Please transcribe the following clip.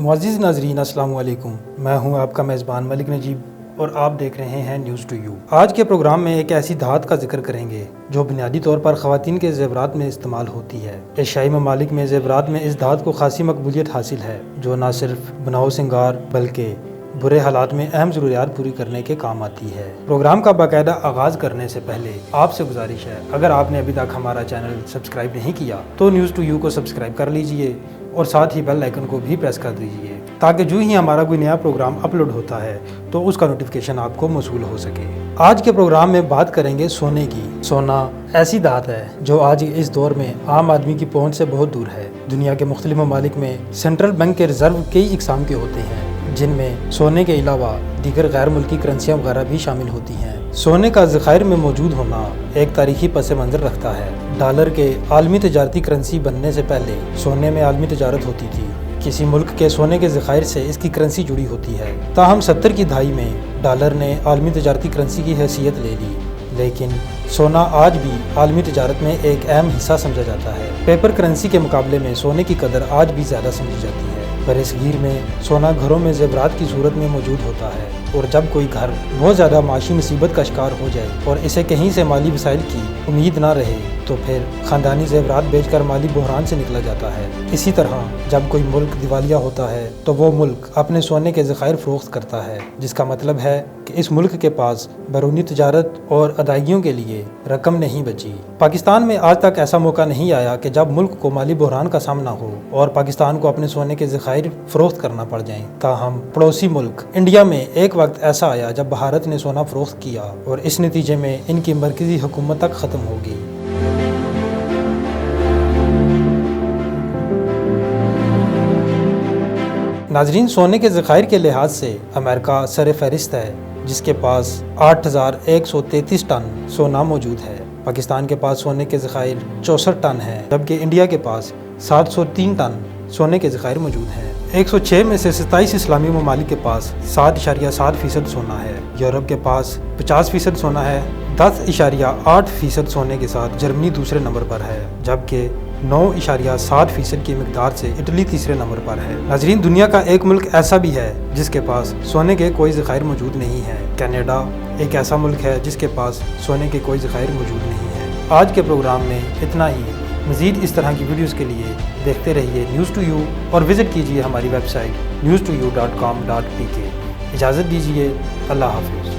معزز ناظرین السلام علیکم، میں ہوں آپ کا میزبان ملک نجیب اور آپ دیکھ رہے ہیں نیوز ٹو یو۔ آج کے پروگرام میں ایک ایسی دھات کا ذکر کریں گے جو بنیادی طور پر خواتین کے زیورات میں استعمال ہوتی ہے۔ ایشیائی ممالک میں زیورات میں اس دھات کو خاصی مقبولیت حاصل ہے جو نہ صرف بناؤ سنگار بلکہ برے حالات میں اہم ضروریات پوری کرنے کے کام آتی ہے۔ پروگرام کا باقاعدہ آغاز کرنے سے پہلے آپ سے گزارش ہے، اگر آپ نے ابھی تک ہمارا چینل سبسکرائب نہیں کیا تو نیوز ٹو یو کو سبسکرائب کر لیجئے اور ساتھ ہی بیل آئیکن کو بھی پریس کر دیجئے تاکہ جو ہی ہمارا کوئی نیا پروگرام اپلوڈ ہوتا ہے تو اس کا نوٹیفیکیشن آپ کو موصول ہو سکے۔ آج کے پروگرام میں بات کریں گے سونے کی۔ سونا ایسی دھات ہے جو آج اس دور میں عام آدمی کی پہنچ سے بہت دور ہے۔ دنیا کے مختلف ممالک میں سینٹرل بینک کے ریزرو کئی اقسام کے ہوتے ہیں جن میں سونے کے علاوہ دیگر غیر ملکی کرنسیاں وغیرہ بھی شامل ہوتی ہیں۔ سونے کا ذخائر میں موجود ہونا ایک تاریخی پس منظر رکھتا ہے۔ ڈالر کے عالمی تجارتی کرنسی بننے سے پہلے سونے میں عالمی تجارت ہوتی تھی۔ کسی ملک کے سونے کے ذخائر سے اس کی کرنسی جڑی ہوتی ہے۔ تاہم 70 کی دہائی میں ڈالر نے عالمی تجارتی کرنسی کی حیثیت لے لی، لیکن سونا آج بھی عالمی تجارت میں ایک اہم حصہ سمجھا جاتا ہے۔ پیپر کرنسی کے مقابلے میں سونے کی قدر آج بھی زیادہ سمجھی جاتی ہے۔ برصغیر میں سونا گھروں میں زیورات کی صورت میں موجود ہوتا ہے، اور جب کوئی گھر بہت زیادہ معاشی مصیبت کا شکار ہو جائے اور اسے کہیں سے مالی وسائل کی امید نہ رہے تو پھر خاندانی زیورات بیچ کر مالی بحران سے نکلا جاتا ہے۔ اسی طرح جب کوئی ملک دیوالیہ ہوتا ہے تو وہ ملک اپنے سونے کے ذخائر فروخت کرتا ہے، جس کا مطلب ہے کہ اس ملک کے پاس بیرونی تجارت اور ادائیگیوں کے لیے رقم نہیں بچی۔ پاکستان میں آج تک ایسا موقع نہیں آیا کہ جب ملک کو مالی بحران کا سامنا ہو اور پاکستان کو اپنے سونے کے ذخائر فروخت کرنا پڑ جائیں۔ تاہم پڑوسی ملک انڈیا میں ایک وقت ایسا آیا جب بھارت نے سونا فروخت کیا اور اس نتیجے میں ان کی مرکزی حکومت تک ختم ہو گئی۔ ناظرین، سونے کے ذخائر کے لحاظ سے امریکہ سر فہرست ہے، جس کے پاس 8133 ٹن سونا موجود ہے۔ پاکستان کے پاس سونے کے ذخائر 64 ٹن ہیں، جبکہ انڈیا کے پاس 703 ٹن سونے کے ذخائر موجود ہیں۔ 106 میں سے 27 اسلامی ممالک کے پاس 7.7% سونا ہے۔ یورپ کے پاس 50% سونا ہے۔ 10.8% سونے کے ساتھ جرمنی دوسرے نمبر پر ہے، جبکہ 9.7% کی مقدار سے اٹلی تیسرے نمبر پر ہے۔ ناظرین، دنیا کا ایک ملک ایسا بھی ہے جس کے پاس سونے کے کوئی ذخائر موجود نہیں ہے۔ کینیڈا ایک ایسا ملک ہے جس کے پاس سونے کے کوئی ذخائر موجود نہیں ہے۔ آج کے پروگرام میں اتنا ہی۔ مزید اس طرح کی ویڈیوز کے لیے دیکھتے رہیے نیوز ٹو یو اور وزٹ کیجیے ہماری ویب سائٹ news2u.com.pk۔ اجازت دیجیے، اللہ حافظ۔